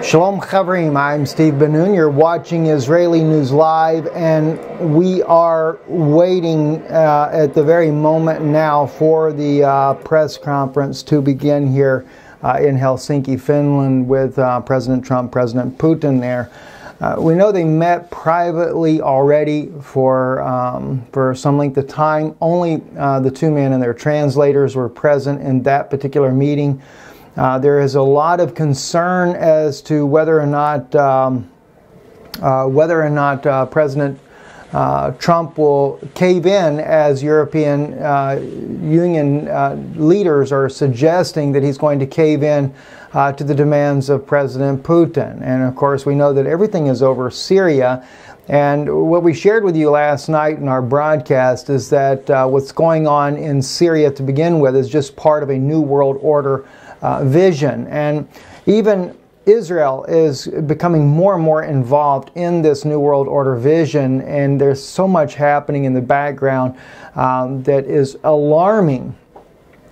Shalom Chavrim, I'm Steve Ben-Nun. You're watching Israeli News Live, and we are waiting at the very moment now for the press conference to begin here in Helsinki, Finland, with President Trump, President Putin there. We know they met privately already for some length of time. Only the two men and their translators were present in that particular meeting. There is a lot of concern as to whether or not President Trump will cave in, as European Union leaders are suggesting that he's going to cave in to the demands of President Putin. And of course, we know that everything is over Syria. And what we shared with you last night in our broadcast is that what's going on in Syria to begin with is just part of a new world order vision. And even Israel is becoming more and more involved in this New World Order vision, and there's so much happening in the background that is alarming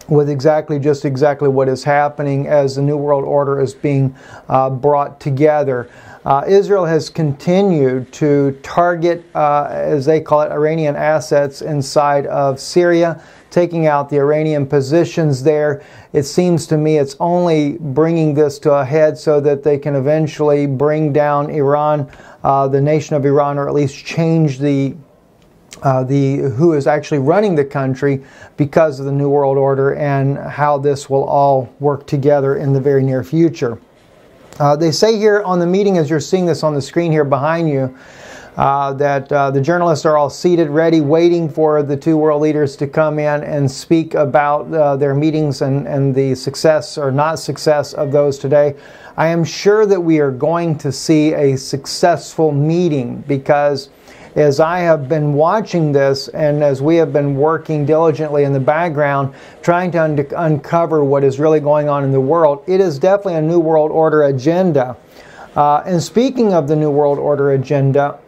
with exactly what is happening as the New World Order is being brought together. Israel has continued to target, as they call it, Iranian assets inside of Syria, taking out the Iranian positions there. It seems to me it's only bringing this to a head so that they can eventually bring down Iran, the nation of Iran, or at least change the who is actually running the country because of the New World Order and how this will all work together in the very near future. They say here on the meeting, as you're seeing this on the screen here behind you, that the journalists are all seated, ready, waiting for the two world leaders to come in and speak about their meetings and the success or not success of those today. I am sure that we are going to see a successful meeting, because as I have been watching this and as we have been working diligently in the background trying to uncover what is really going on in the world, it is definitely a New World Order agenda. And speaking of the New World Order agenda,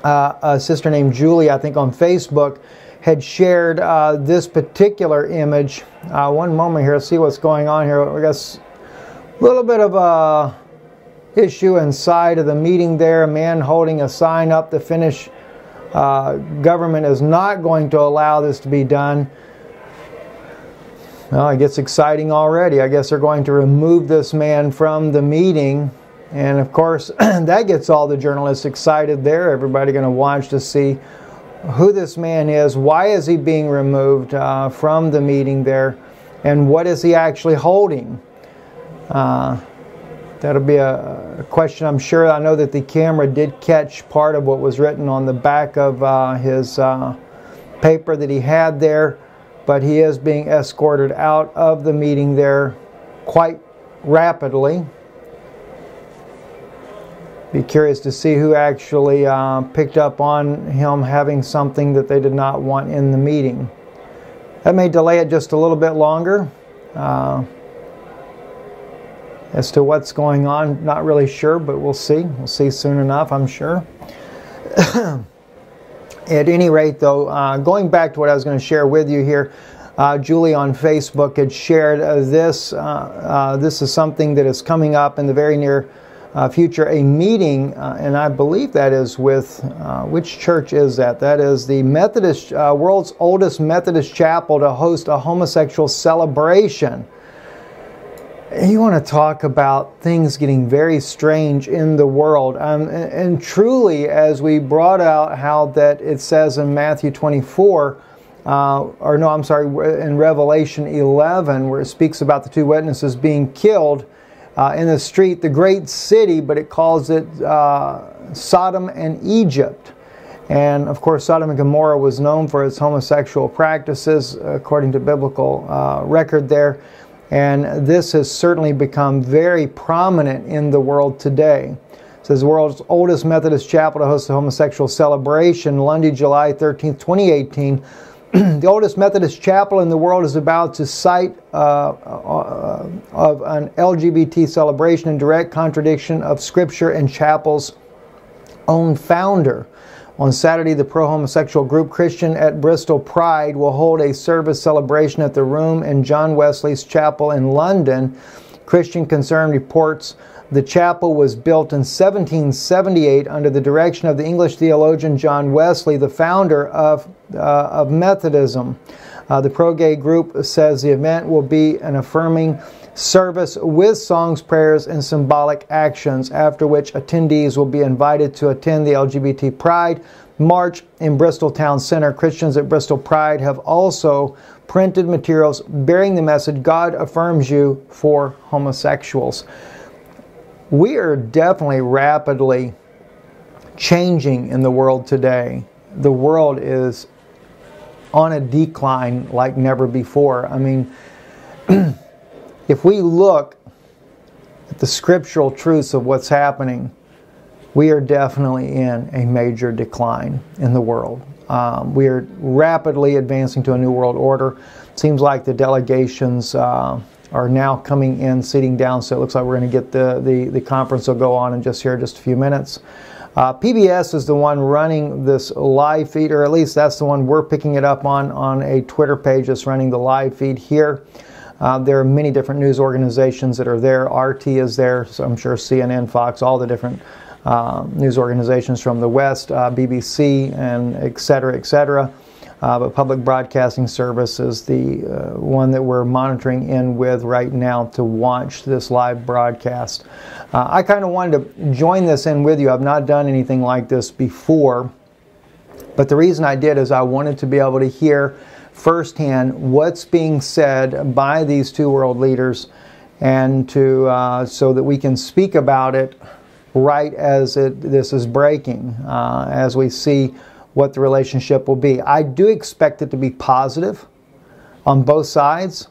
a sister named Julie, I think on Facebook, had shared this particular image. One moment here, let's see what's going on here. I guess a little bit of a issue inside of the meeting there. A man holding a sign up. The Finnish government is not going to allow this to be done. Well, it gets exciting already. I guess they're going to remove this man from the meeting. And of course, that gets all the journalists excited there. Everybody going to watch to see who this man is. Why is he being removed from the meeting there? And what is he actually holding? That'll be a question, I'm sure. I know that the camera did catch part of what was written on the back of his paper that he had there. But he is being escorted out of the meeting there quite rapidly. Be curious to see who actually picked up on him having something that they did not want in the meeting. That may delay it just a little bit longer. As to what's going on, not really sure, but we'll see. We'll see soon enough, I'm sure. At any rate, though, going back to what I was going to share with you here, Julie on Facebook had shared this. This is something that is coming up in the very near future, a meeting, and I believe that is with, which church is that? That is the Methodist, world's oldest Methodist chapel, to host a homosexual celebration. You want to talk about things getting very strange in the world. And truly, as we brought out how that it says in Matthew 24, in Revelation 11, where it speaks about the two witnesses being killed in the street, the great city, but it calls it Sodom and Egypt. And of course, Sodom and Gomorrah was known for its homosexual practices, according to biblical record there. And this has certainly become very prominent in the world today. It says the world's oldest Methodist chapel to host a homosexual celebration, Monday, July 13th, 2018. The oldest Methodist chapel in the world is about to cite of an LGBT celebration in direct contradiction of Scripture and chapel's own founder. On Saturday, the pro-homosexual group Christian at Bristol Pride will hold a service celebration at the Room in John Wesley's Chapel in London. Christian Concern reports the chapel was built in 1778 under the direction of the English theologian John Wesley, the founder of Methodism. The pro-gay group says the event will be an affirming service with songs, prayers, and symbolic actions, after which attendees will be invited to attend the LGBT Pride March in Bristol Town Centre. Christians at Bristol Pride have also printed materials bearing the message, God affirms you for homosexuals. We are definitely rapidly changing in the world today. The world is on a decline like never before. I mean, if we look at the scriptural truths of what's happening, we are definitely in a major decline in the world. We are rapidly advancing to a new world order. It seems like the delegations are now coming in, sitting down, so it looks like we're going to get the conference will go on in just a few minutes. PBS is the one running this live feed, or at least that's the one we're picking it up on a Twitter page that's running the live feed here. There are many different news organizations that are there. RT is there, so I'm sure CNN, Fox, all the different news organizations from the West, BBC, and et cetera, et cetera. But Public Broadcasting Service is the one that we're monitoring in with right now to watch this live broadcast. I kind of wanted to join this in with you. I've not done anything like this before, but the reason I did is I wanted to be able to hear firsthand what's being said by these two world leaders, and to so that we can speak about it right as this is breaking, as we see what the relationship will be. I do expect it to be positive on both sides.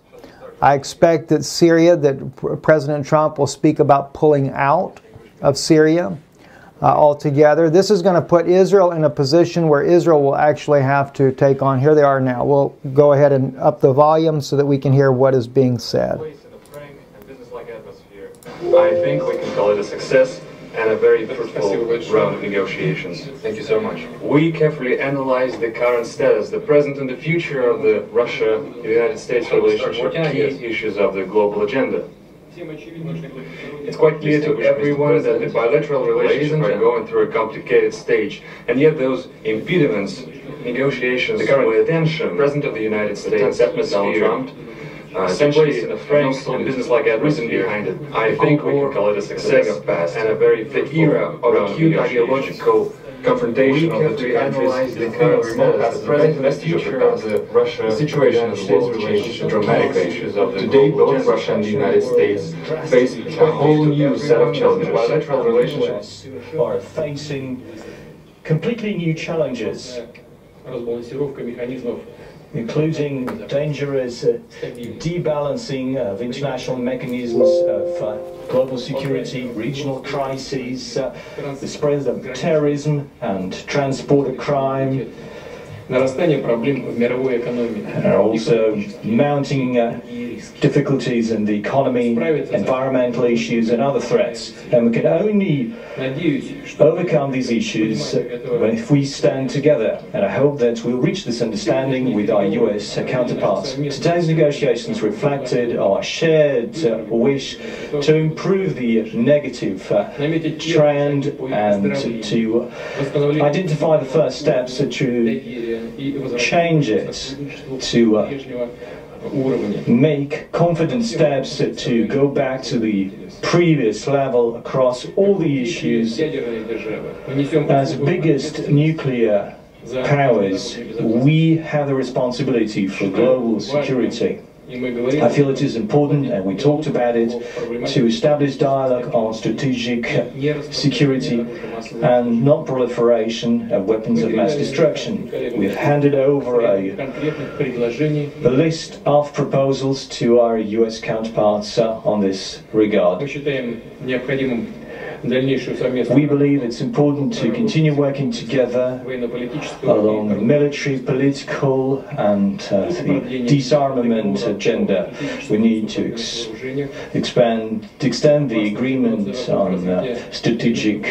I expect that Syria, that President Trump will speak about pulling out of Syria altogether. This is going to put Israel in a position where Israel will actually have to take on, here they are now. We'll go ahead and up the volume so that we can hear what is being said. I think we can call it a success and a very fruitful round of negotiations. Thank you so much. We carefully analyzed the current status, the present and the future of the Russia-United States relationship, key issues of the global agenda. It's quite clear to everyone that the bilateral relations are going through a complicated stage, and yet those impediments, negotiations, the current tension, the President of the United States, Donald Trump, place in a frank and business-like atmosphere behind it. I think we can call it a success and a very fit era of acute ideological confrontation of the two countries. The current status, the present and future of the Russia situation as well changed dramatically. Today, both Russia and the United States face a whole new set of challenges. Bilateral relationships are facing completely new challenges, including dangerous debalancing of international mechanisms of global security, regional crises, the spread of terrorism and transport crime, and also mounting difficulties in the economy, environmental issues and other threats. And we can only overcome these issues if we stand together. And I hope that we'll reach this understanding with our US counterparts. Today's negotiations reflected our shared wish to improve the negative trend and to identify the first steps to change it, to make confident steps to go back to the previous level across all the issues. As biggest nuclear powers, we have the responsibility for global security. I feel it is important, and we talked about it, to establish dialogue on strategic security and non-proliferation of weapons of mass destruction. We have handed over a list of proposals to our US counterparts on this regard. We believe it's important to continue working together along the military, political and the disarmament agenda. We need to extend the agreement on strategic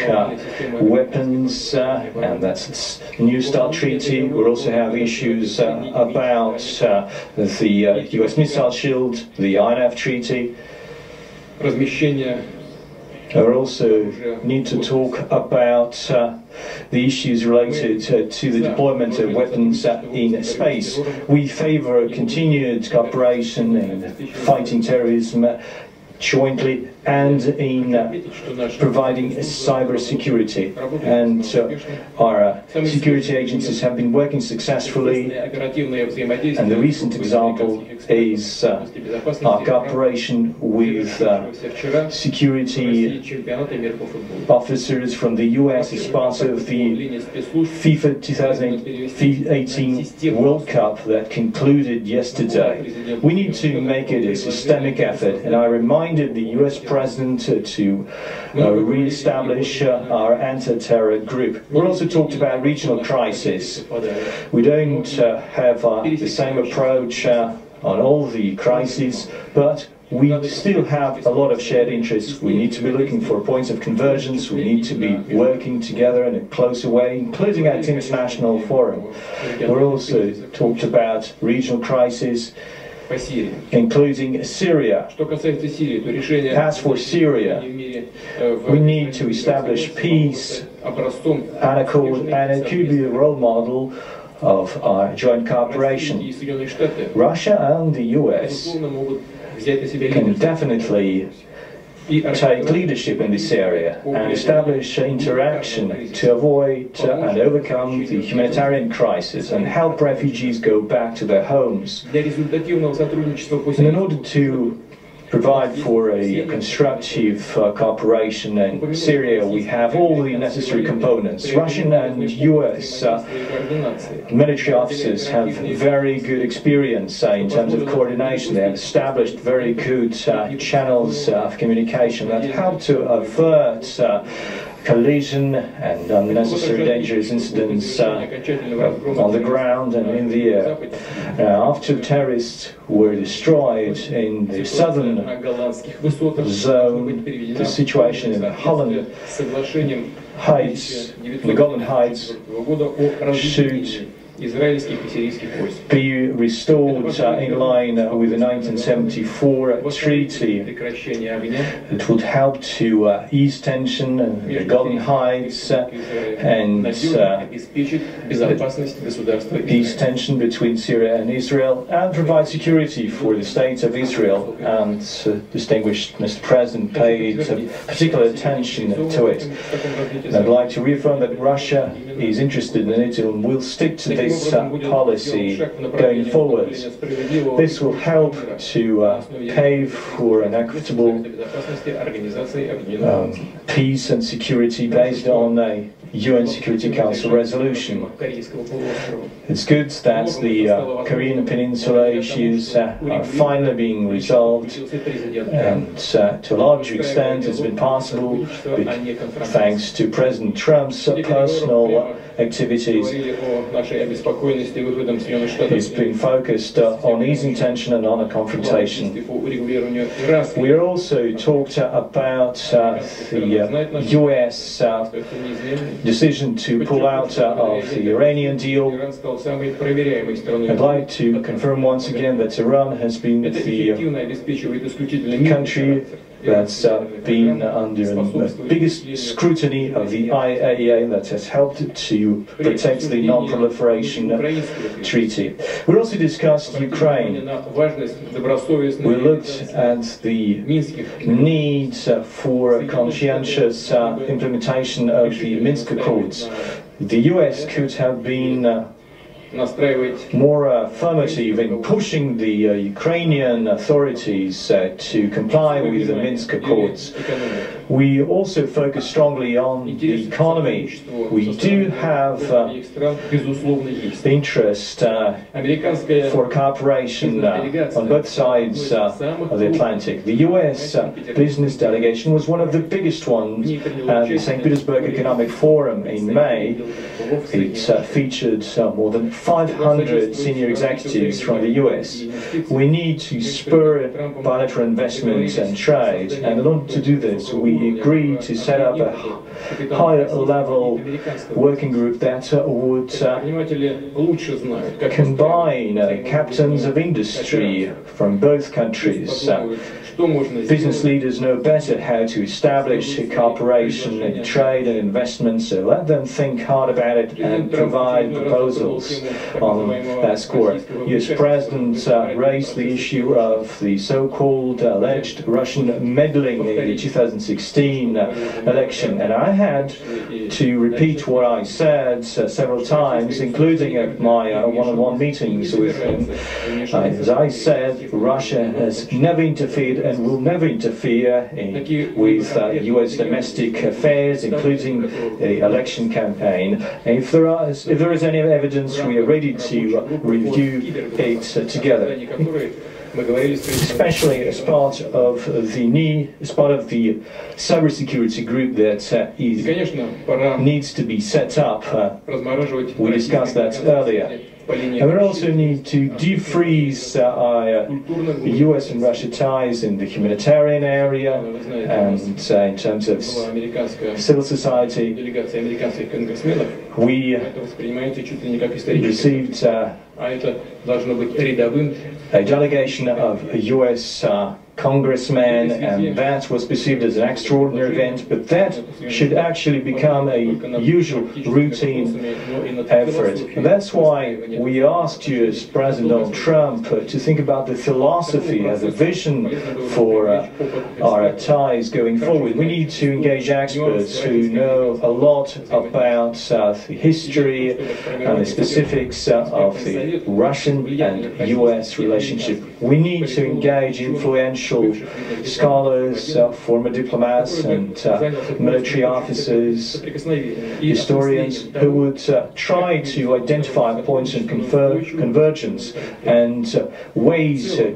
weapons, and that's the New START treaty. We also have issues about the US missile shield, the INF treaty. We also need to talk about the issues related to the deployment of weapons in space. We favor continued cooperation in fighting terrorism jointly and in providing cyber security. And our security agencies have been working successfully, and the recent example is our cooperation with security officers from the US as part of the FIFA 2018 World Cup that concluded yesterday. We need to make it a systemic effort, and I reminded the US President to re-establish our anti-terror group. We also talked about regional crisis. We don't have the same approach on all the crises, but we still have a lot of shared interests. We need to be looking for points of convergence. We need to be working together in a closer way, including at international forum. We also talked about regional crisis, including Syria. As for Syria, we need to establish peace and accord, and it could be a role model of our joint cooperation. Russia and the US can definitely take leadership in this area and establish interaction to avoid and overcome the humanitarian crisis and help refugees go back to their homes. And in order to provide for a constructive cooperation in Syria, we have all the necessary components. Russian and US military officers have very good experience in terms of coordination. They have established very good channels of communication that help to avert collision and unnecessary dangerous incidents on the ground and in the air. After terrorists were destroyed in the southern zone, the situation in the Holland Heights, the Golden Heights, should be restored in line with the 1974 treaty. It would help to ease tension in the Golden Heights and ease tension between Syria and Israel and provide security for the state of Israel. And distinguished Mr. President paid particular attention to it. And I'd like to reaffirm that Russia is interested in it and will stick to this policy going forward. This will help to pave for an equitable peace and security based on a UN Security Council resolution. It's good that the Korean Peninsula issues are finally being resolved, and to a large extent it's been possible thanks to President Trump's personal activities. He's been focused on easing tension and on a confrontation. We also talked about the US decision to pull out of the Iranian deal. I'd like to confirm once again that Iran has been the country that's been under the biggest scrutiny of the IAEA, that has helped to protect the non-proliferation treaty. We also discussed Ukraine. We looked at the need for conscientious implementation of the Minsk Accords. The US could have been more affirmative in pushing the Ukrainian authorities to comply with the Minsk Accords. We also focus strongly on the economy. We do have interest for cooperation on both sides of the Atlantic. The US business delegation was one of the biggest ones at the St. Petersburg Economic Forum in May. It featured more than 500 senior executives from the US. We need to spur bilateral investment and trade, and in order to do this, we agreed to set up a high-level working group that would combine captains of industry from both countries. business leaders know better how to establish cooperation in trade and investment, so let them think hard about it and provide proposals on that score. US President raised the issue of the so-called alleged Russian meddling in the 2016 election, and I had to repeat what I said several times, including at my one-on-one meetings with him. As I said, Russia has never interfered and will never interfere with US domestic affairs, including the election campaign. And if there is any evidence, we are ready to review it together, especially as part of the cybersecurity group that needs to be set up. We discussed that earlier. And we also need to defreeze our US and Russia ties in the humanitarian area and in terms of civil society. We received a delegation of US congressmen, and that was perceived as an extraordinary event, but that should actually become a usual routine effort. And that's why we asked US President Donald Trump to think about the philosophy and the vision for our ties going forward. We need to engage experts who know a lot about the history and the specifics of the Russian and US relationship. We need to engage influential scholars, former diplomats and military officers, historians who would try to identify points of convergence and ways to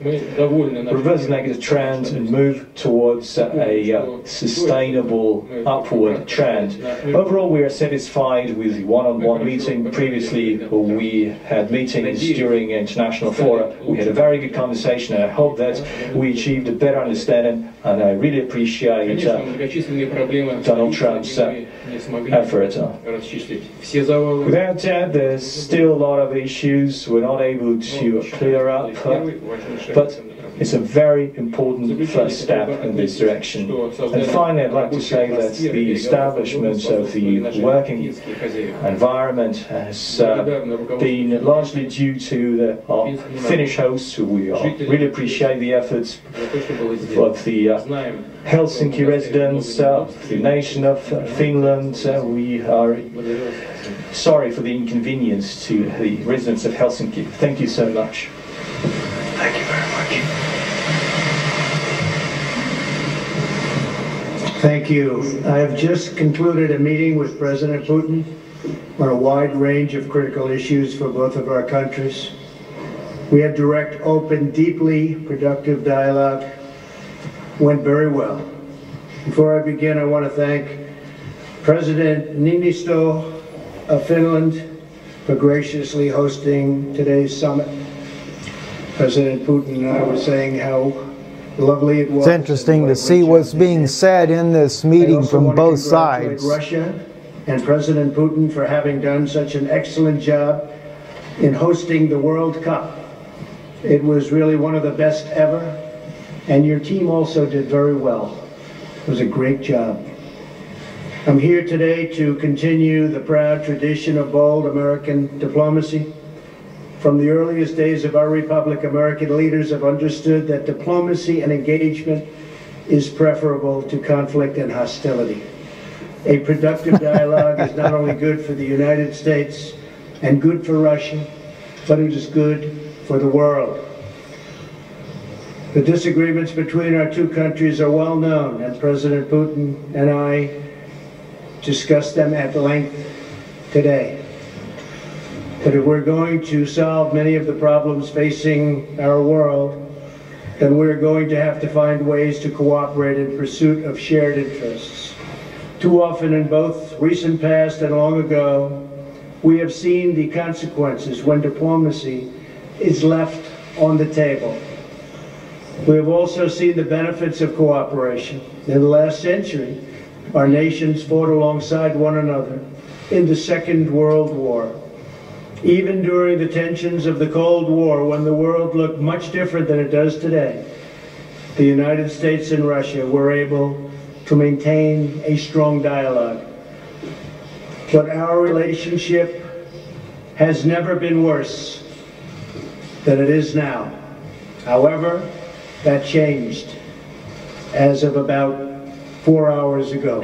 reverse the negative trend and move towards a sustainable upward trend. Overall, we are satisfied with the one-on-one meeting. Previously, we had meetings during international fora. We had a very good conversation, and I hope that we achieved a better understanding, and I really appreciate Donald Trump's effort. Without doubt, there's still a lot of issues we're not able to clear up, but it's a very important first step in this direction. And finally, I'd like to say that the establishment of the working environment has been largely due to our Finnish hosts. We really appreciate the efforts of the Helsinki residents, the nation of Finland. We are sorry for the inconvenience to the residents of Helsinki. Thank you so much. Thank you very much. Thank you. I have just concluded a meeting with President Putin on a wide range of critical issues for both of our countries. We had direct, open, deeply productive dialogue. Went very well. Before I begin, I want to thank President Niinisto of Finland for graciously hosting today's summit. President Putin and I were saying how lovely it was. It's interesting to see what's being said in this meeting from both sides. Russia and President Putin for having done such an excellent job in hosting the World Cup. It was really one of the best ever, and your team also did very well. It was a great job. I'm here today to continue the proud tradition of bold American diplomacy. From the earliest days of our republic, American leaders have understood that diplomacy and engagement is preferable to conflict and hostility. A productive dialogue is not only good for the United States and good for Russia, but it is good for the world. The disagreements between our two countries are well known, and President Putin and I discussed them at length today. But if we're going to solve many of the problems facing our world, then we're going to have to find ways to cooperate in pursuit of shared interests. Too often in both recent past and long ago, we have seen the consequences when diplomacy is left on the table. We have also seen the benefits of cooperation. In the last century, our nations fought alongside one another in the Second World War. Even during the tensions of the Cold War, when the world looked much different than it does today, the United States and Russia were able to maintain a strong dialogue. But our relationship has never been worse than it is now. However, that changed as of about 4 hours ago.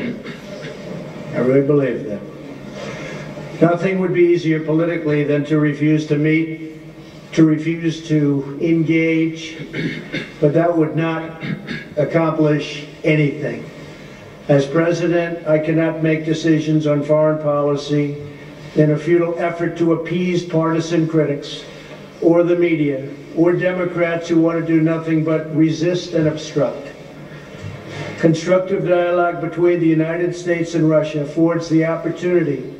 I really believe that. Nothing would be easier politically than to refuse to meet, to refuse to engage, but that would not accomplish anything. As president, I cannot make decisions on foreign policy in a futile effort to appease partisan critics or the media or Democrats who want to do nothing but resist and obstruct. Constructive dialogue between the United States and Russia affords the opportunity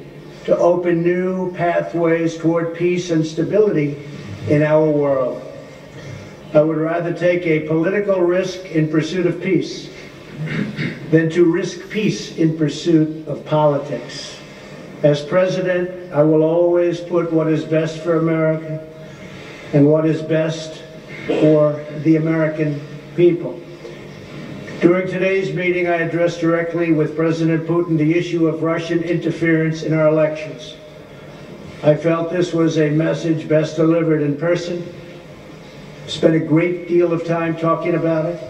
to open new pathways toward peace and stability in our world. I would rather take a political risk in pursuit of peace than to risk peace in pursuit of politics. As president, I will always put what is best for America and what is best for the American people. During today's meeting, I addressed directly with President Putin the issue of Russian interference in our elections. I felt this was a message best delivered in person. Spent a great deal of time talking about it,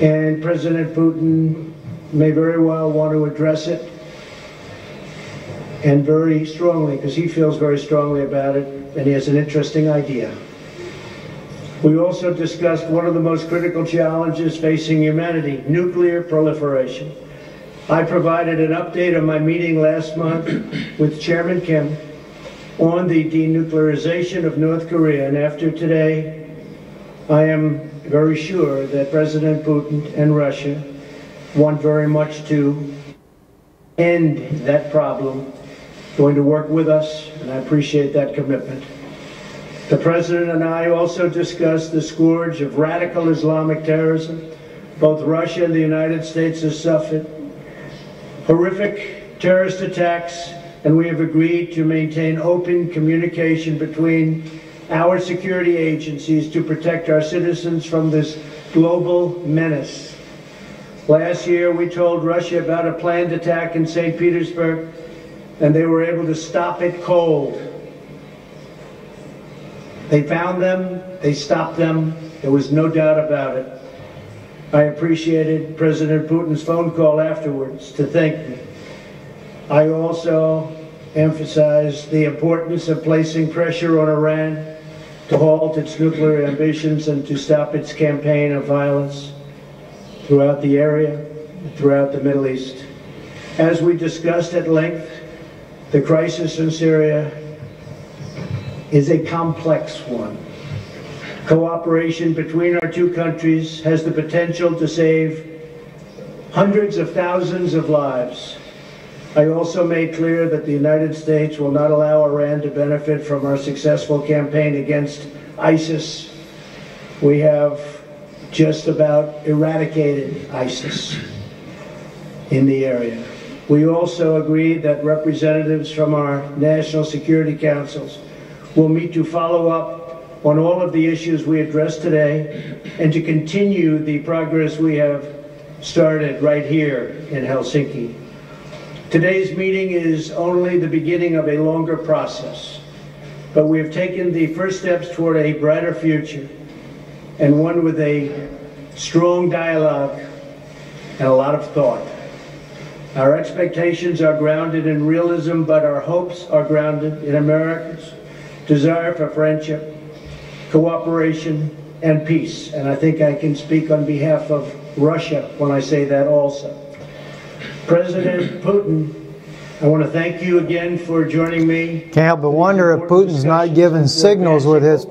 and President Putin may very well want to address it, and very strongly, because he feels very strongly about it, and he has an interesting idea. We also discussed one of the most critical challenges facing humanity, nuclear proliferation. I provided an update on my meeting last month with Chairman Kim on the denuclearization of North Korea, and after today, I am very sure that President Putin and Russia want very much to end that problem, going to work with us, and I appreciate that commitment. The President and I also discussed the scourge of radical Islamic terrorism. Both Russia and the United States have suffered horrific terrorist attacks, and we have agreed to maintain open communication between our security agencies to protect our citizens from this global menace. Last year, we told Russia about a planned attack in St. Petersburg, and they were able to stop it cold. They found them, they stopped them, there was no doubt about it. I appreciated President Putin's phone call afterwards to thank me. I also emphasized the importance of placing pressure on Iran to halt its nuclear ambitions and to stop its campaign of violence throughout the area, throughout the Middle East. As we discussed at length, the crisis in Syria is a complex one. Cooperation between our two countries has the potential to save hundreds of thousands of lives. I also made clear that the United States will not allow Iran to benefit from our successful campaign against ISIS. We have just about eradicated ISIS in the area. We also agreed that representatives from our national security councils will meet to follow up on all of the issues we addressed today and to continue the progress we have started right here in Helsinki. Today's meeting is only the beginning of a longer process, but we have taken the first steps toward a brighter future, and one with a strong dialogue and a lot of thought. Our expectations are grounded in realism, but our hopes are grounded in America's desire for friendship, cooperation, and peace. And I think I can speak on behalf of Russia when I say that also. President Putin, I want to thank you again for joining me. Can't help but wonder if Putin's not giving signals with his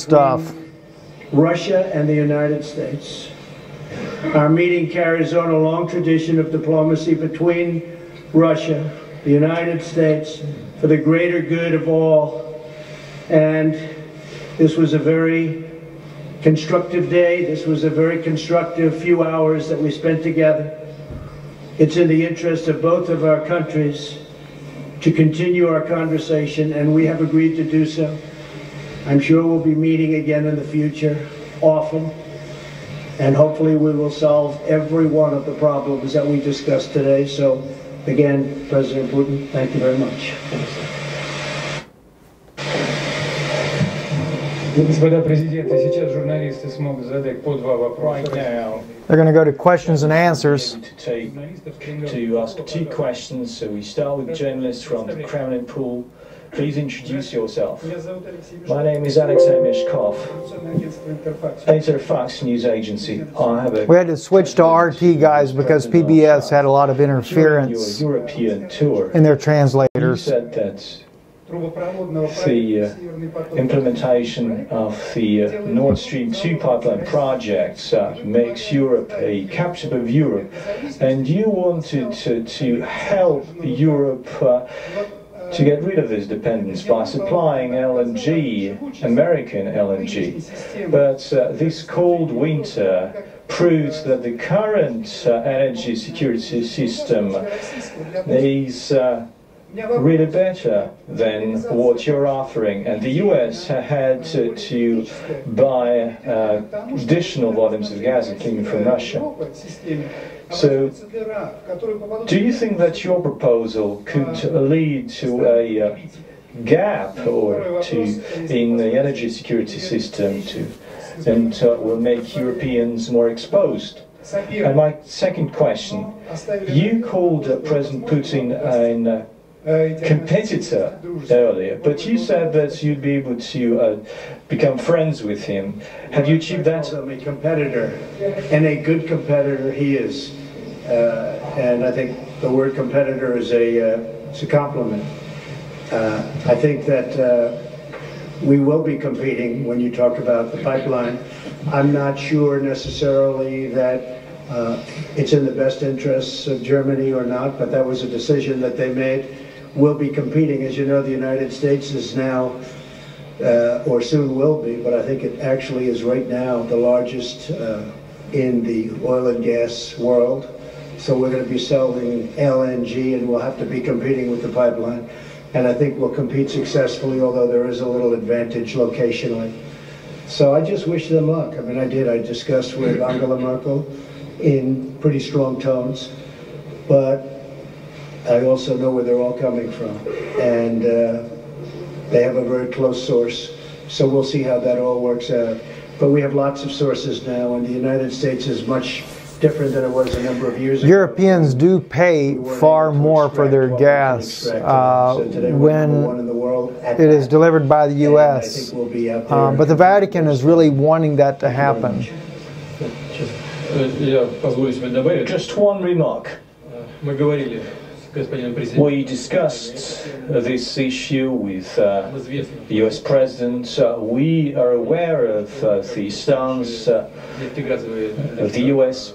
stuff. Russia and the United States. Our meeting carries on a long tradition of diplomacy between Russia, the United States, for the greater good of all. And this was a very constructive day. This was a very constructive few hours that we spent together. It's in the interest of both of our countries to continue our conversation, and we have agreed to do so. I'm sure we'll be meeting again in the future, often. and hopefully we will solve every one of the problems that we discussed today. So again, President Putin, thank you very much. Господа президенты, сейчас журналисты смогут задать по два вопроса. They're going to go to questions and answers. To ask two questions. So we start with journalists from the Kremlin pool. Please introduce yourself. My name is Alexei Meshkov, editor of Fox News Agency. We had to switch to RT, guys, because PBS had a lot of interference your European tour in their translators. You said that the implementation of the Nord Stream 2 pipeline project makes Europe a captive of Europe, and you wanted to help Europe to get rid of this dependence by supplying LNG, American LNG. But this cold winter proves that the current energy security system is really better than what you're offering, and the US had to buy additional volumes of gas, including from Russia. So, do you think that your proposal could lead to a gap or in the energy security system and will make Europeans more exposed? And my second question, you called President Putin a competitor earlier, but you said that you'd be able to become friends with him. Have you achieved that? I'm a competitor, and a good competitor he is. And I think the word competitor is it's a compliment. I think that we will be competing when you talk about the pipeline. I'm not sure necessarily that it's in the best interests of Germany or not, but that was a decision that they made. We'll be competing. As you know, the United States is now, or soon will be, but I think it actually is right now the largest in the oil and gas world. So we're going to be selling LNG, and we'll have to be competing with the pipeline. And I think we'll compete successfully, although there is a little advantage locationally. So I just wish them luck. I mean, I discussed with Angela Merkel in pretty strong tones, but I also know where they're all coming from, and they have a very close source, so we'll see how that all works out. But we have lots of sources now, and the United States is much different than it was a number of years ago. Europeans do pay far more for their gas when it is delivered by the U.S., but the Vatican is really wanting that to happen. Just one remark. We discussed this issue with the US President. We are aware of the stance of the US.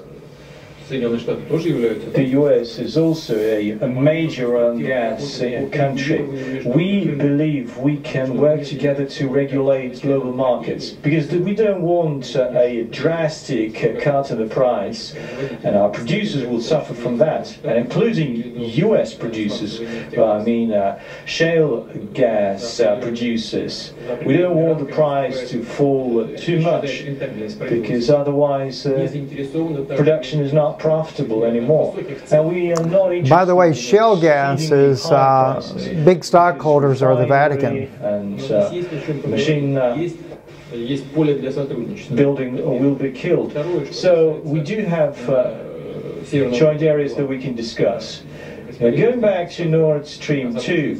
The US is also a major oil and gas country. We believe we can work together to regulate global markets, because we don't want a drastic cut in the price, and our producers will suffer from that, and including US producers, I mean shale gas producers. We don't want the price to fall too much, because otherwise production is not profitable anymore. And we are not interested. By the way, shale gas is big stockholders are the Vatican. And machine building will be killed. So we do have joint areas that we can discuss. Going back to Nord Stream 2,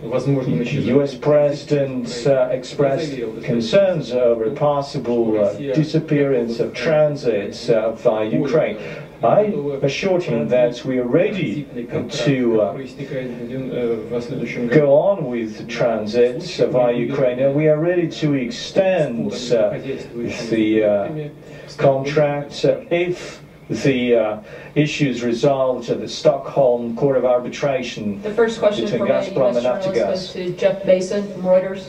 the US President expressed concerns over possible disappearance of transits via Ukraine. I assured him that we are ready to go on with transits via Ukraine, and we are ready to extend the contract if the issues resolved at the Stockholm Court of Arbitration. The first question between from Gazprom and journalist Naftogaz goes to Jeff Mason from Reuters.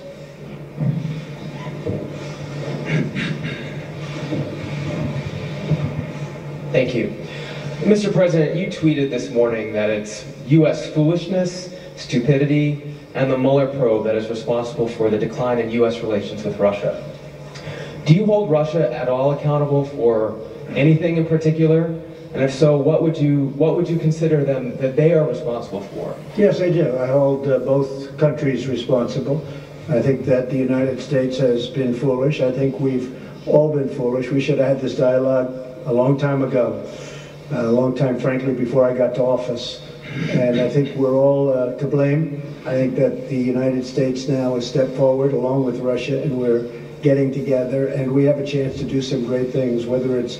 Thank you. Mr. President, you tweeted this morning that it's U.S. foolishness, stupidity, and the Mueller probe that is responsible for the decline in U.S. relations with Russia. Do you hold Russia at all accountable for anything in particular? And if so, what would you consider them that they are responsible for? Yes, I do. I hold both countries responsible. I think that the United States has been foolish. I think we've all been foolish. We should have had this dialogue a long time ago, a long time, frankly, before I got to office. And I think we're all to blame. I think that the United States now has stepped forward along with Russia, and we're getting together, and we have a chance to do some great things, whether it's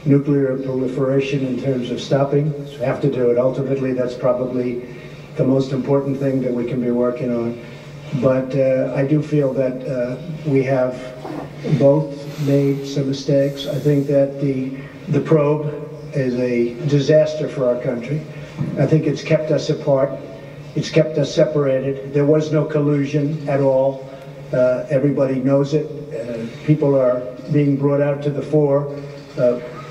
nuclear proliferation in terms of stopping. We have to do it. Ultimately, that's probably the most important thing that we can be working on. But I do feel that we have both made some mistakes. I think that the probe is a disaster for our country. I think it's kept us apart. It's kept us separated. There was no collusion at all. Everybody knows it. People are being brought out to the fore.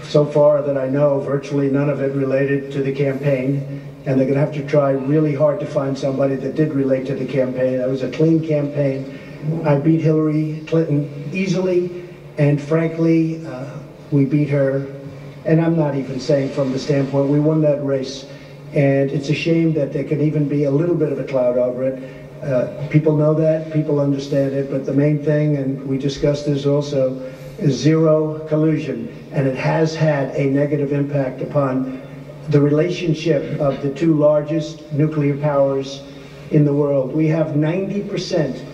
So far that I know, virtually none of it related to the campaign. And they're going to have to try really hard to find somebody that did relate to the campaign. That was a clean campaign. I beat Hillary Clinton easily, and frankly, we beat her. And I'm not even saying from the standpoint, we won that race. And it's a shame that there can even be a little bit of a cloud over it. People know that, people understand it, but the main thing, and we discussed this also, is zero collusion. And it has had a negative impact upon the relationship of the two largest nuclear powers in the world. We have 90%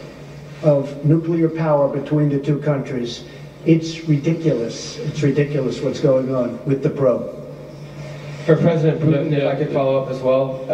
of nuclear power between the two countries. It's ridiculous. It's ridiculous what's going on with the probe. For President Putin, if I could follow up as well,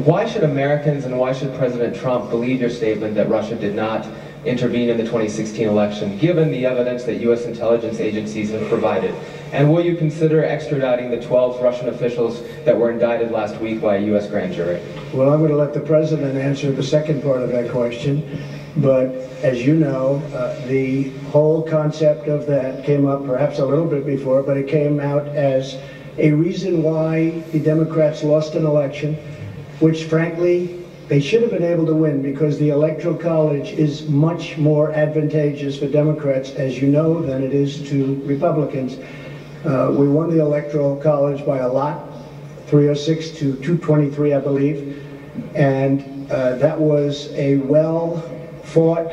why should Americans and why should President Trump believe your statement that Russia did not intervene in the 2016 election, given the evidence that U.S. intelligence agencies have provided? And will you consider extraditing the 12 Russian officials that were indicted last week by a U.S. grand jury? Well, I'm going to let the President answer the second part of that question. But as you know, the whole concept of that came up perhaps a little bit before, but it came out as a reason why the Democrats lost an election, which frankly, they should have been able to win because the Electoral College is much more advantageous for Democrats, as you know, than it is to Republicans. We won the Electoral College by a lot, 306 to 223, I believe, and that was a well-fought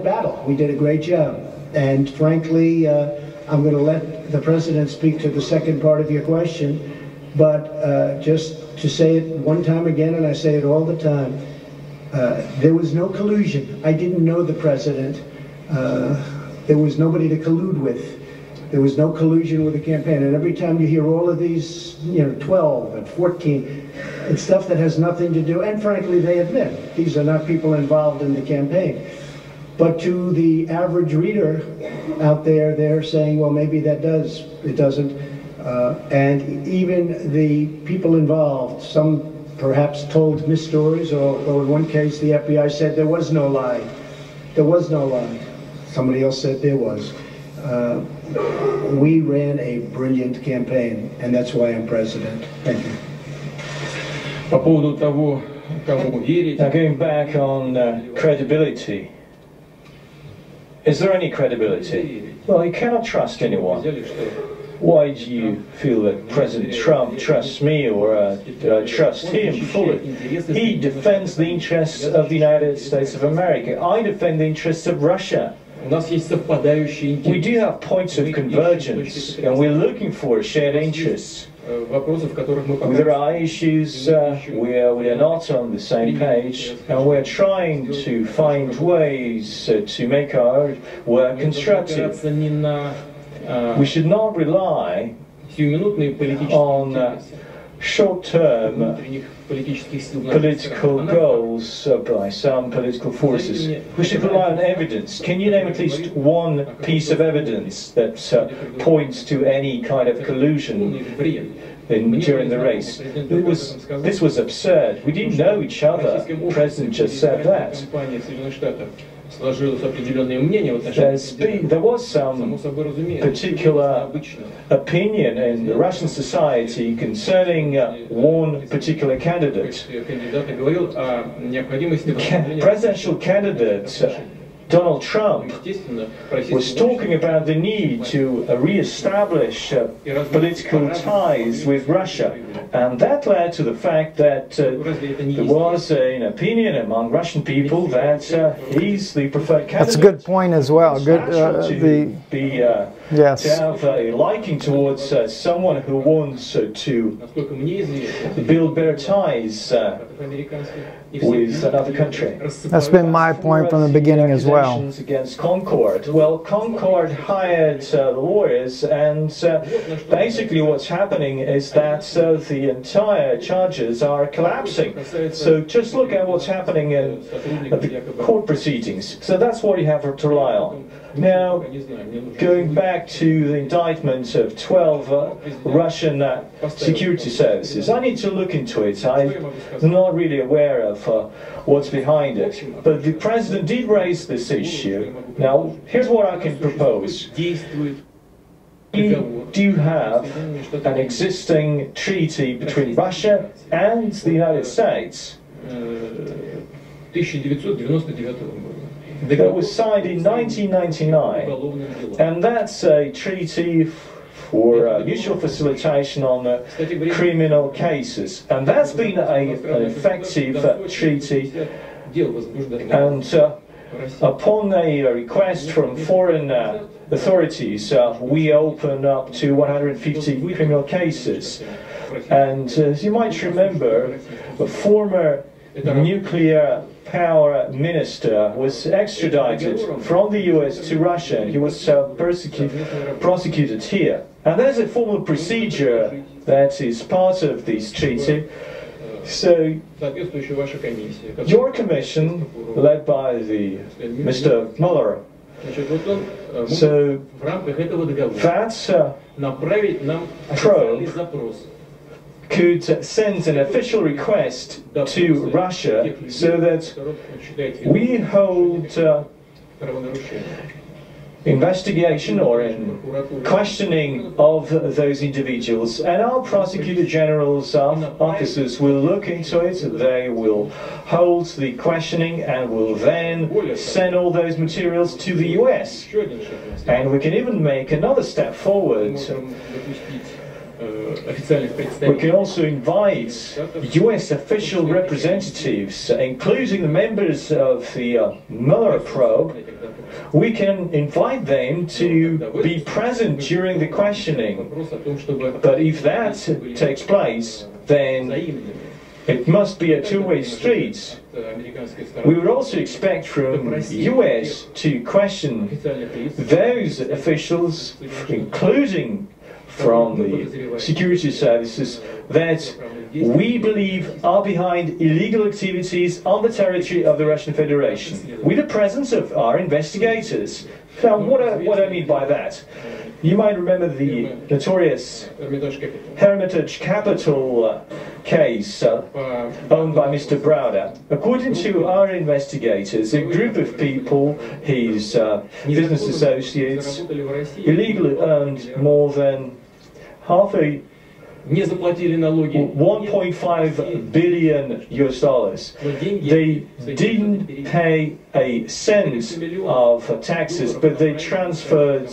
battle. We did a great job, and frankly, I'm going to let the President speak to the second part of your question, but just to say it one time again, and I say it all the time, there was no collusion. I didn't know the President. There was nobody to collude with. There was no collusion with the campaign. And every time you hear all of these, 12 and 14, it's stuff that has nothing to do, and frankly, they admit, these are not people involved in the campaign. But to the average reader out there, they're saying, well, maybe that does, it doesn't. And even the people involved, some perhaps told mis-stories, or in one case, the FBI said there was no lie. There was no lie. Somebody else said there was. We ran a brilliant campaign, and that's why I'm president. Thank you. Now going back on credibility, is there any credibility? Well, you cannot trust anyone. Why do you feel that President Trump trusts me or trust him fully? He defends the interests of the United States of America. I defend the interests of Russia. We do have points of convergence, and we're looking for shared interests. There are issues where we are not on the same page, and we're trying to find ways to make our work constructive. We should not rely on short-term political goals by some political forces. We should rely on evidence. Can you name at least one piece of evidence that points to any kind of collusion during the race? This was absurd. We didn't know each other. The President just said that. There was some particular opinion in the Russian society concerning one particular candidate. The presidential candidate Donald Trump was talking about the need to re-establish political ties with Russia, and that led to the fact that there was an opinion among Russian people that he's the preferred candidate. That's a good point as well. Good, yes. To have a liking towards someone who wants to build better ties with another country. That's been my point from the beginning as well. Against Concord. Well, Concord hired the lawyers, and basically what's happening is that the entire charges are collapsing. So just look at what's happening in the court proceedings. So that's what you have to rely on. Now, going back to the indictment of 12 Russian security services, I need to look into it. I'm not really aware of what's behind it. But the president did raise this issue. Now, here's what I can propose. We do have an existing treaty between Russia and the United States that was signed in 1999, and that's a treaty for mutual facilitation on criminal cases, and that's been an effective treaty. And upon a request from foreign authorities, we open up to 150 criminal cases. And as you might remember, a former nuclear power minister was extradited from the US to Russia. He was prosecuted here. And there's a formal procedure that is part of this treaty. So your commission, led by Mr. Mueller, so that probe could send an official request to Russia so that we hold investigation or questioning of those individuals, and our prosecutor general's officers will look into it. They will hold the questioning and will then send all those materials to the US. And we can even make another step forward. We can also invite US official representatives, including the members of the Mueller probe. We can invite them to be present during the questioning. But if that takes place, then it must be a two-way street. We would also expect from the US to question those officials, including from the security services, that we believe are behind illegal activities on the territory of the Russian Federation, with the presence of our investigators. Now, what I mean by that? You might remember the notorious Hermitage Capital case owned by Mr. Browder. According to our investigators, a group of people, his business associates, illegally earned more than $1.5 billion US. They didn't pay a cent of taxes, but they transferred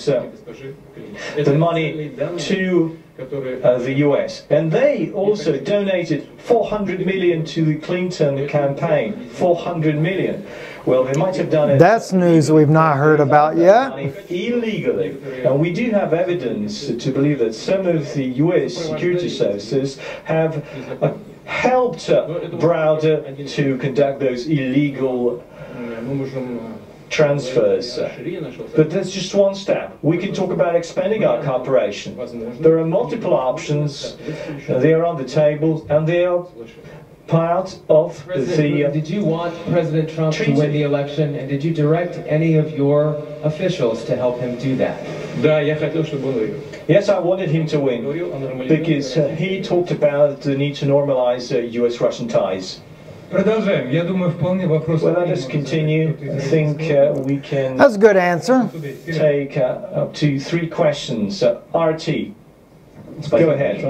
the money to the US. And they also donated 400 million to the Clinton campaign. 400 million. Well, they might have done it. That's news we've not heard about yet. Illegally. And we do have evidence to believe that some of the US security services have helped Browder to conduct those illegal transfers. But that's just one step. We can talk about expanding our cooperation. There are multiple options. They are on the table, and they are part of the Did you want President Trump to win the election, and did you direct any of your officials to help him do that? Yes, I wanted him to win, because he talked about the need to normalize US-Russian ties. Well, let us continue. I think we can... That's a good answer. ...take up to 3 questions. RT, go ahead.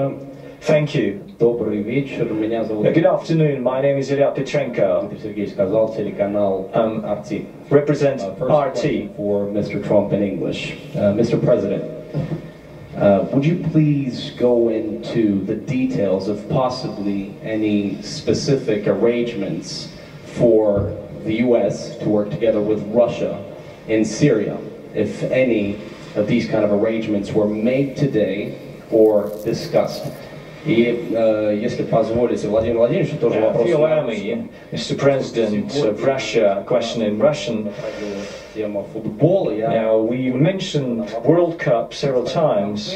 Thank you. Добрый вечер, меня зовут Good afternoon, my name is Ilya Petrenko. Дмитрий Сергеевич сказал, телеканал RT. Represent First question RT. for Mr. Trump in English. Mr. President, would you please go into the details of possibly any specific arrangements for the U.S. to work together with Russia in Syria, if any of these kind of arrangements were made today or discussed? И если позволите, Владимир Владимирович, тоже вопрос. If you allow me, Mr. President of Russia, a question in Russian. Тема футбола. Now, we mentioned World Cup several times.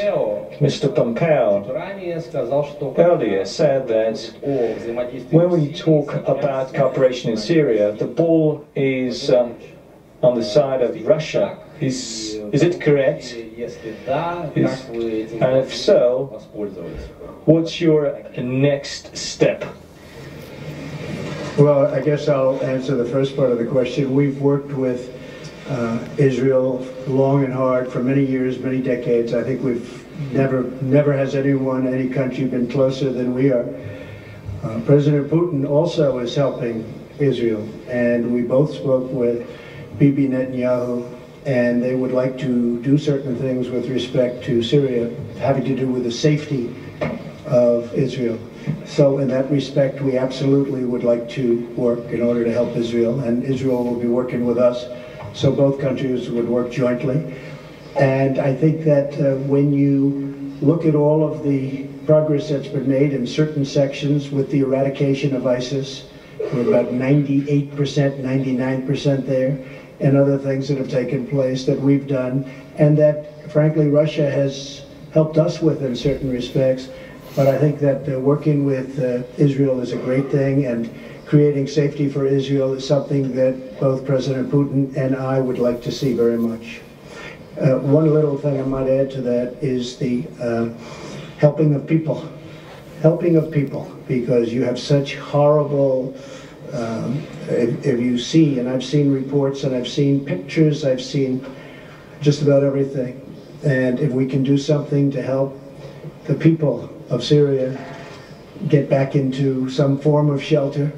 Mr. Pompeo earlier said that when we talk about cooperation in Syria, the ball is on the side of Russia. Is it correct? And if so, what's your next step? Well, I guess I'll answer the first part of the question. We've worked with Israel long and hard for many years, many decades. I think we've never has any country been closer than we are. President Putin also is helping Israel, and we both spoke with Bibi Netanyahu, and they would like to do certain things with respect to Syria, having to do with the safety of Israel. So in that respect, we absolutely would like to work in order to help Israel, and Israel will be working with us, so both countries would work jointly. And I think that when you look at all of the progress that's been made in certain sections with the eradication of ISIS, we're about 98%, 99% there, and other things that have taken place that we've done, and that, frankly, Russia has helped us with in certain respects. But I think that working with Israel is a great thing, and creating safety for Israel is something that both President Putin and I would like to see very much. One little thing I might add to that is the helping of people. Helping of people, because you have such horrible, if you see, and I've seen reports and I've seen pictures, I've seen just about everything. And if we can do something to help the people of Syria get back into some form of shelter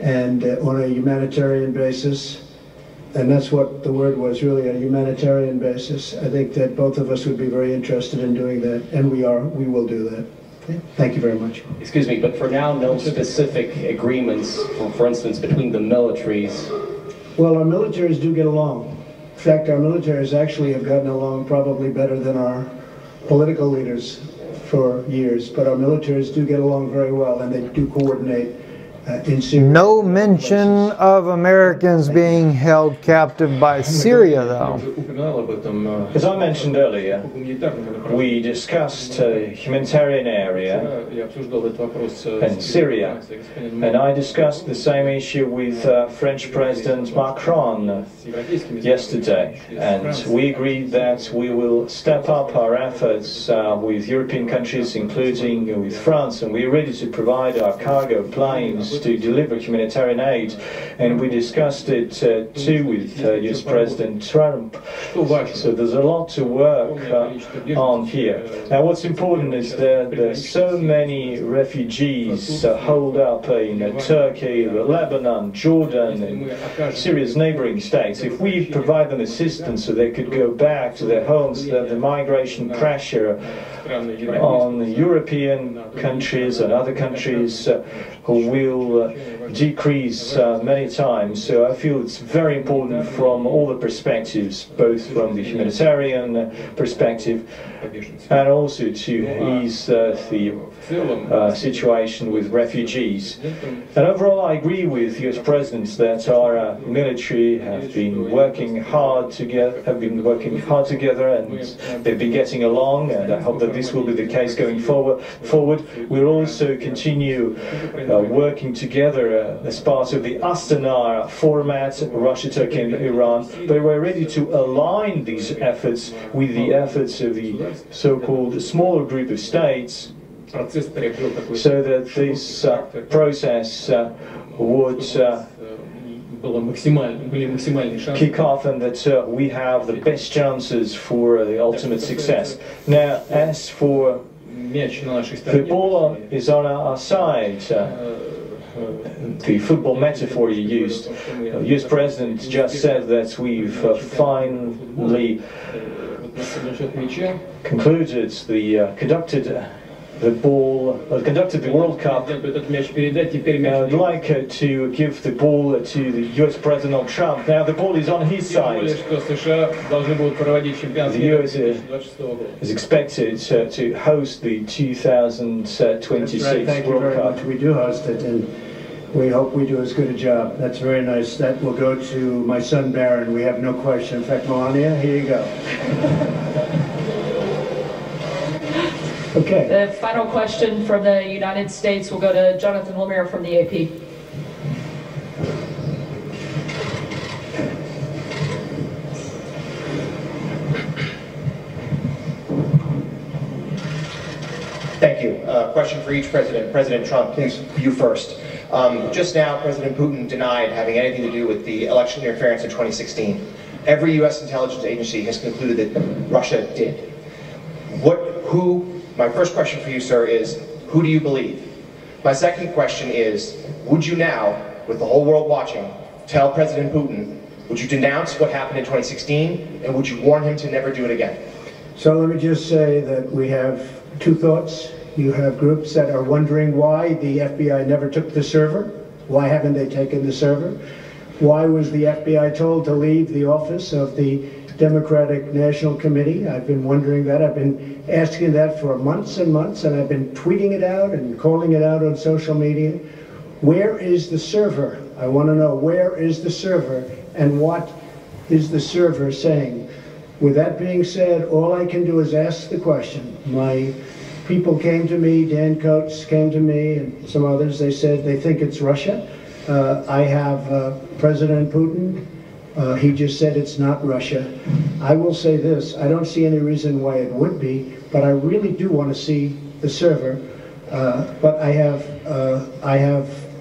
and on a humanitarian basis, and that's what the word was, really, a humanitarian basis, I think that both of us would be very interested in doing that, and we will do that. Okay. Thank you very much. Excuse me, but for now, no specific agreements, for instance, between the militaries? Well, our militaries do get along. In fact, our militaries actually have gotten along probably better than our political leaders for years, but our militaries do get along very well, and they do coordinate in Syria. No mention of Americans being held captive by Syria, though. As I mentioned earlier, we discussed humanitarian area in Syria, and I discussed the same issue with French President Macron yesterday, and we agreed that we will step up our efforts with European countries, including with France, and we're ready to provide our cargo planes to deliver humanitarian aid, and we discussed it too with US President Trump. So there's a lot to work on here. Now what's important is that there's so many refugees holed up in Turkey, Lebanon, Jordan, and Syria's neighboring states. If we provide them assistance so they could go back to their homes, that the migration pressure on European countries and other countries will decrease many times. So I feel it's very important from all the perspectives, both from the humanitarian perspective and also to ease the situation with refugees. And overall, I agree with US presidents that our military have been working hard together, and they've been getting along, and I hope that this will be the case going forward. We'll also continue working together as part of the Astana format, Russia, Turkey and Iran, but we're ready to align these efforts with the efforts of the so-called smaller group of states, so that this process would kick off, and that we have the best chances for the ultimate success. Now, as for The ball is on our side. The football metaphor you used. The US President just said that we've finally concluded conducted the World Cup. I'd like to give the ball to the US President Trump. Now the ball is on his side. The US is expected to host the 2026 World Cup. We do host it, and we hope we do as good a job. That's very nice. That will go to my son Barron. We have no question. In fact, Melania, here you go. Okay. The final question from the United States will go to Jonathan Lemire from the AP. Thank you. Question for each president. President Trump, please, you first. Just now, President Putin denied having anything to do with the election interference in 2016. Every U.S. intelligence agency has concluded that Russia did. My first question for you, sir, is who do you believe? My second question is, would you now, with the whole world watching, tell President Putin, would you denounce what happened in 2016, and would you warn him to never do it again? So let me just say that we have two thoughts. You have groups that are wondering why the FBI never took the server. Why haven't they taken the server? Why was the FBI told to leave the office of the Democratic National Committee? I've been wondering that. I've been asking that for months and months, and I've been tweeting it out and calling it out on social media. Where is the server? I want to know, where is the server, and what is the server saying? With that being said, all I can do is ask the question. My people came to me, Dan Coates came to me, and some others. They said they think it's Russia. I have President Putin. He just said it's not Russia. I will say this, I don't see any reason why it would be, but I really do want to see the server. But I have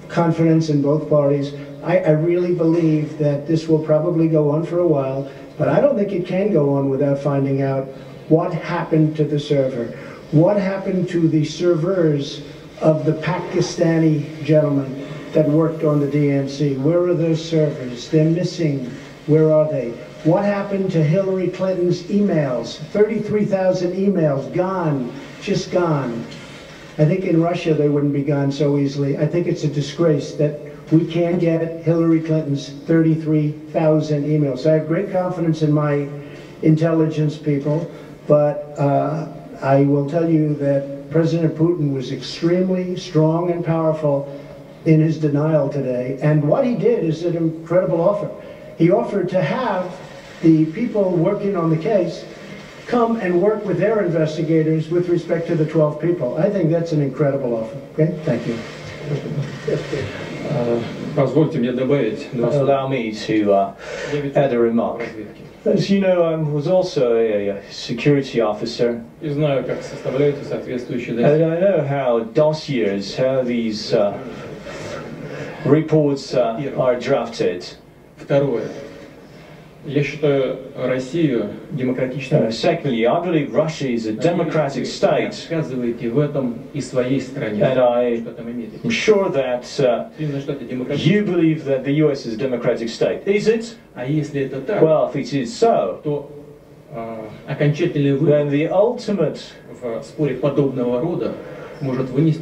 confidence in both parties. I really believe that this will probably go on for a while, but I don't think it can go on without finding out what happened to the server. What happened to the servers of the Pakistani gentlemen that worked on the DNC? Where are those servers? They're missing. Where are they? What happened to Hillary Clinton's emails? 33,000 emails, gone, just gone. I think in Russia they wouldn't be gone so easily. I think it's a disgrace that we can't get Hillary Clinton's 33,000 emails. So I have great confidence in my intelligence people, but I will tell you that President Putin was extremely strong and powerful in his denial today. And what he did is an incredible offer. He offered to have the people working on the case come and work with their investigators with respect to the 12 people. I think that's an incredible offer. Okay, thank you. Allow me to add a remark. As you know, I was also a security officer. And I know how dossiers, how these reports are drafted. Secondly, I believe Russia is a democratic state, and I'm sure that you believe that the US is a democratic state. Is it? Well, if it is so, then the ultimate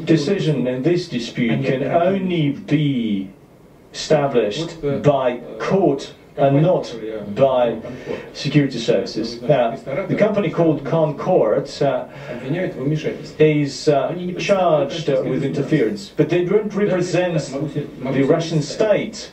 decision in this dispute can only be established by court and not by security services. Now, the company called Concord is charged with interference, but they don't represent the Russian state.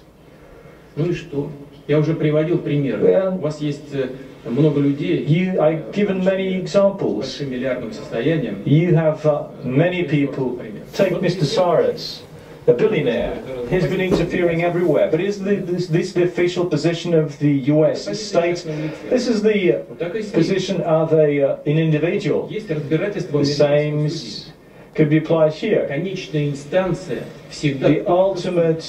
I've given many examples. You have many people. Take Mr. Soros, a billionaire. He's been interfering everywhere. But is this the official position of the US state? This is the position of an individual. The same could be applied here. The ultimate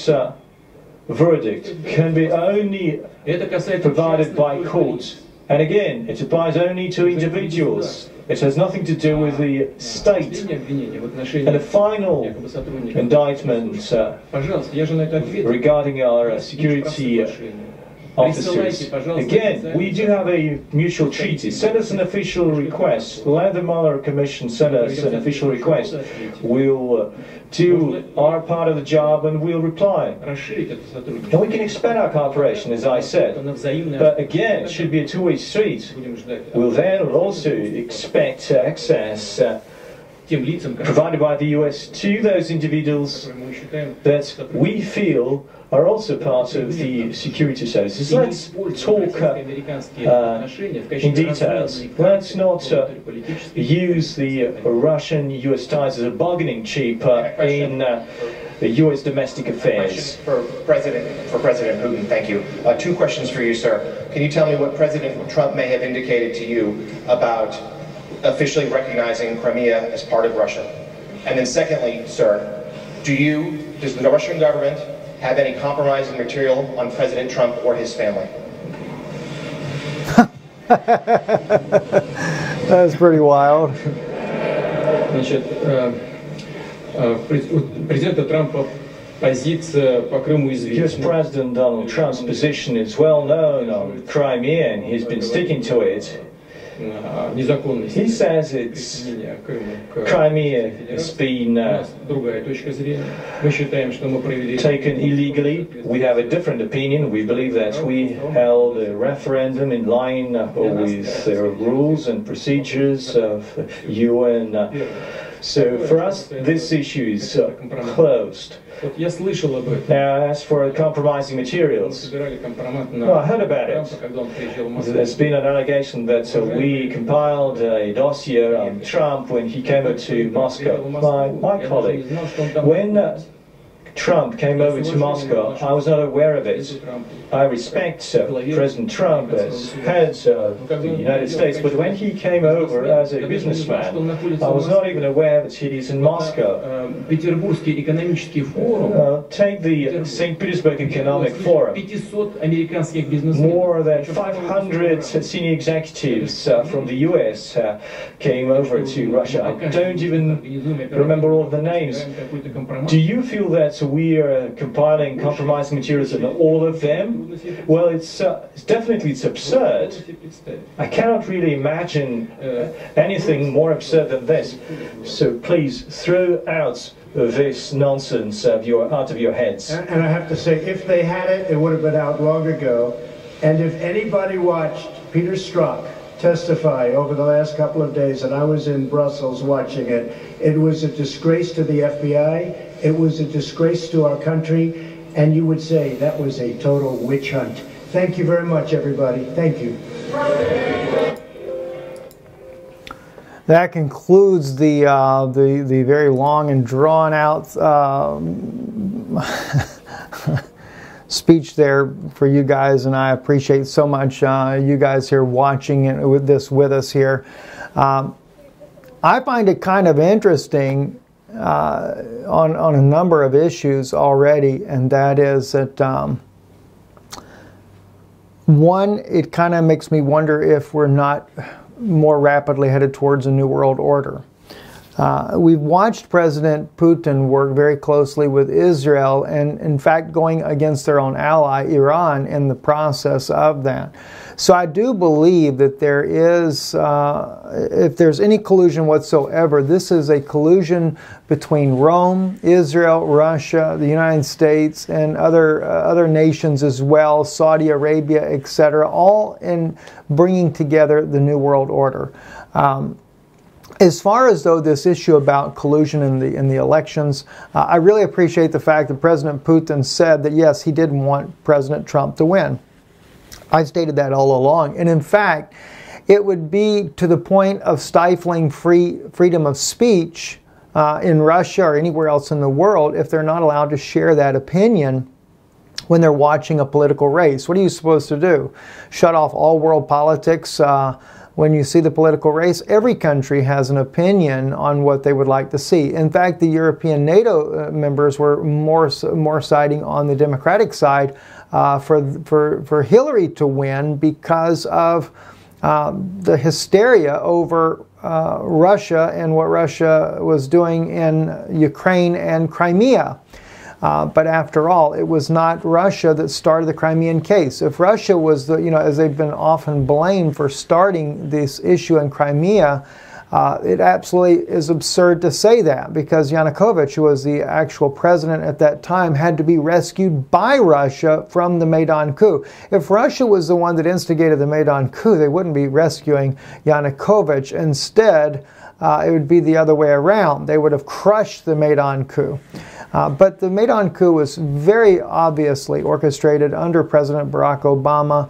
verdict can be only provided by courts. And again, it applies only to individuals. It has nothing to do with the state. And the final indictment regarding our security officers. Again, we do have a mutual treaty. Send us an official request. Let the Mueller Commission send us an official request. We'll do our part of the job and we'll reply. And we can expand our cooperation, as I said. But again, it should be a two-way street. We'll then also expect access provided by the US to those individuals that we feel are also part of the security services. Let's talk in details. Let's not use the Russian-US ties as a bargaining chip in US domestic affairs. For President Putin, thank you. Two questions for you, sir. Can you tell me what President Trump may have indicated to you about officially recognizing Crimea as part of Russia? And then secondly, sir, does the Russian government have any compromising material on President Trump or his family? That's pretty wild. Значит, президента Трампа позиция по Крыму известна. US President Donald Trump's position is well known on Crimea, and he's been sticking to it. He says it's Crimea has been taken illegally. We have a different opinion. We believe that we held a referendum in line with the rules and procedures of UN. So for us, this issue is closed. Now, as for compromising materials, well, I heard about it. There's been an allegation that we compiled a dossier on Trump when he came over to Moscow. My colleague, when Trump came over to Moscow, I was not aware of it. I respect President Trump as head of the United States, but when he came over as a businessman, I was not even aware that he is in Moscow. Take the St. Petersburg Economic Forum. More than 500 senior executives from the US came over to Russia. I don't even remember all of the names. Do you feel that we are compiling compromising materials on all of them? Well, it's absurd. I cannot really imagine anything more absurd than this. So please throw out this nonsense out of your heads. And I have to say, if they had it, it would have been out long ago. And if anybody watched Peter Strzok testify over the last couple of days, and I was in Brussels watching it, it was a disgrace to the FBI. It was a disgrace to our country, and you would say that was a total witch hunt. Thank you very much, everybody. Thank you. That concludes the very long and drawn out speech there for you guys, and I appreciate so much you guys here watching it with us here. I find it kind of interesting on a number of issues already, and that is that one, it kind of makes me wonder if we're not more rapidly headed towards a new world order. We've watched President Putin work very closely with Israel, and in fact going against their own ally, Iran, in the process of that. So I do believe that there is, if there's any collusion whatsoever, this is a collusion between Rome, Israel, Russia, the United States, and other nations as well, Saudi Arabia, etc., all in bringing together the New World Order. As far as though this issue about collusion in the elections, I really appreciate the fact that President Putin said that yes, he didn't want President Trump to win. I stated that all along, and in fact, it would be to the point of stifling freedom of speech in Russia or anywhere else in the world if they're not allowed to share that opinion when they're watching a political race. What are you supposed to do? Shut off all world politics when you see the political race? Every country has an opinion on what they would like to see. In fact, the European NATO members were more siding on the Democratic side for Hillary to win because of the hysteria over Russia and what Russia was doing in Ukraine and Crimea. But after all, it was not Russia that started the Crimean case. If Russia was the, as they've been often blamed for starting this issue in Crimea, it absolutely is absurd to say that, because Yanukovych, who was the actual president at that time, had to be rescued by Russia from the Maidan coup. If Russia was the one that instigated the Maidan coup, they wouldn't be rescuing Yanukovych. Instead, it would be the other way around. They would have crushed the Maidan coup. But the Maidan coup was very obviously orchestrated under President Barack Obama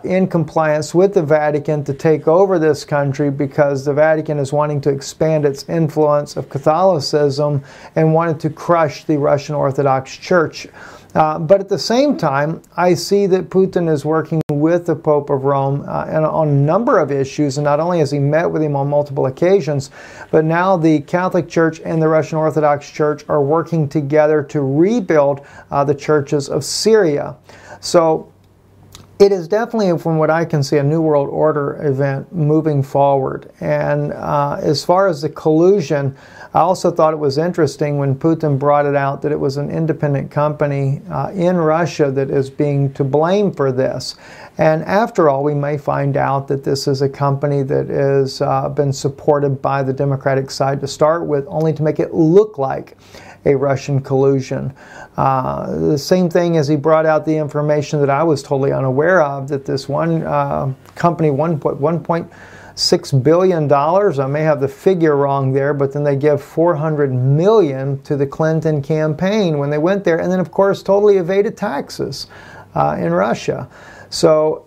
in compliance with the Vatican to take over this country, because the Vatican is wanting to expand its influence of Catholicism and wanted to crush the Russian Orthodox Church. But at the same time, I see that Putin is working with the Pope of Rome and on a number of issues, and not only has he met with him on multiple occasions, but now the Catholic Church and the Russian Orthodox Church are working together to rebuild the churches of Syria. So it is definitely, from what I can see, a New World Order event moving forward. And as far as the collusion, I also thought it was interesting when Putin brought it out that it was an independent company in Russia that is being to blame for this. And after all, we may find out that this is a company that has been supported by the Democratic side to start with, only to make it look like a Russian collusion. The same thing as he brought out the information that I was totally unaware of, that this one company, $1.6 billion, I may have the figure wrong there, but then they give $400 million to the Clinton campaign when they went there, and then of course totally evaded taxes in Russia. So,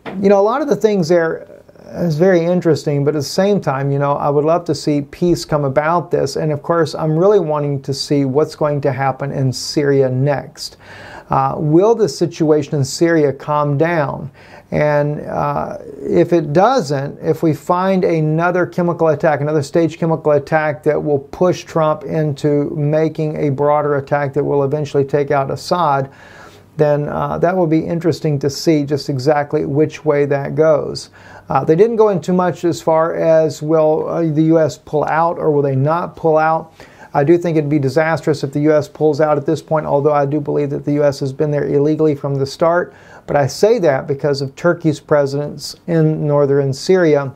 a lot of the things there is very interesting, but at the same time, I would love to see peace come about this. And of course, I'm really wanting to see what's going to happen in Syria next. Will the situation in Syria calm down? And if it doesn't, if we find another chemical attack, another staged chemical attack that will push Trump into making a broader attack that will eventually take out Assad, then that will be interesting to see just exactly which way that goes. They didn't go into much as far as, will the U.S. pull out or will they not pull out? I do think it'd be disastrous if the U.S. pulls out at this point, although I do believe that the U.S. has been there illegally from the start. But I say that because of Turkey's presence in northern Syria,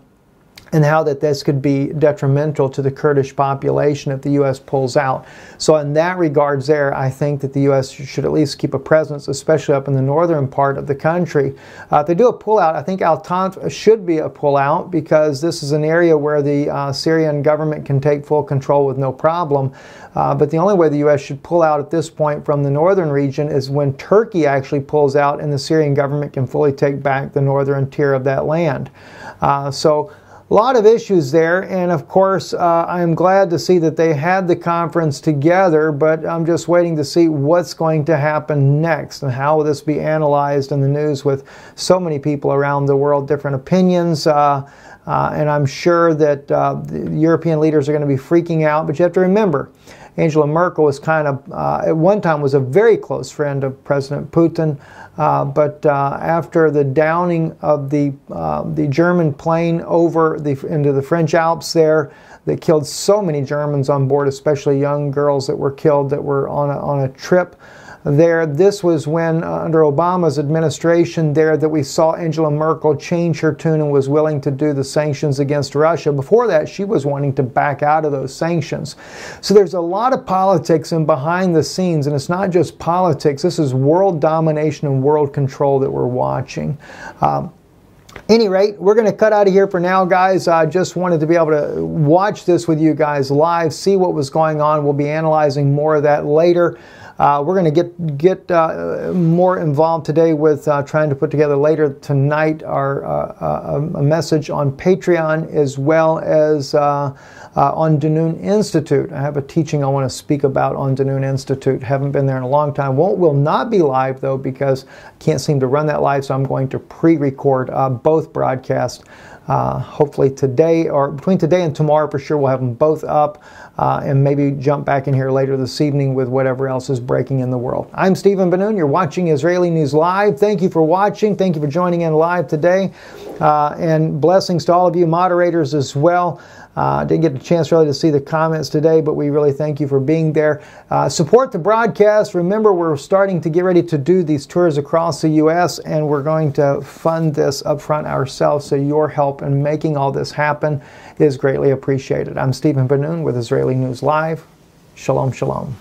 and how that this could be detrimental to the Kurdish population if the U.S. pulls out. So in that regards there, I think that the U.S. should at least keep a presence, especially up in the northern part of the country. If they do a pullout, I think Al-Tanf should be a pullout, because this is an area where the Syrian government can take full control with no problem. But the only way the U.S. should pull out at this point from the northern region is when Turkey actually pulls out and the Syrian government can fully take back the northern tier of that land. So a lot of issues there, and of course I'm glad to see that they had the conference together, but I'm just waiting to see what's going to happen next and how will this be analyzed in the news with so many people around the world, different opinions, and I'm sure that the European leaders are going to be freaking out. But you have to remember, Angela Merkel was kind of, at one time, was a very close friend of President Putin, but after the downing of the German plane over into the French Alps there, that killed so many Germans on board, especially young girls that were killed that were on a trip there. This was when, under Obama's administration there, that we saw Angela Merkel change her tune and was willing to do the sanctions against Russia. Before that, she was wanting to back out of those sanctions. So there's a lot of politics and behind the scenes, and it's not just politics. This is world domination and world control that we're watching. Any rate, we're going to cut out of here for now, guys. I just wanted to be able to watch this with you guys live, see what was going on. We'll be analyzing more of that later. We're going to get more involved today with trying to put together later tonight a message on Patreon, as well as on Dunoon Institute. I have a teaching I want to speak about on Dunoon Institute. Haven't been there in a long time. Will not be live, though, because I can't seem to run that live, so I'm going to pre-record both broadcasts hopefully today, or between today and tomorrow for sure, we'll have them both up, and maybe jump back in here later this evening with whatever else is breaking in the world. I'm Stephen Ben-Nun. You're watching Israeli News Live. Thank you for watching. Thank you for joining in live today, and blessings to all of you moderators as well. Didn't get a chance really to see the comments today, but we really thank you for being there. Support the broadcast. Remember, we're starting to get ready to do these tours across the U.S., and we're going to fund this up front ourselves, so your help in making all this happen is greatly appreciated. I'm Stephen Ben-Nun with Israeli News Live. Shalom, shalom.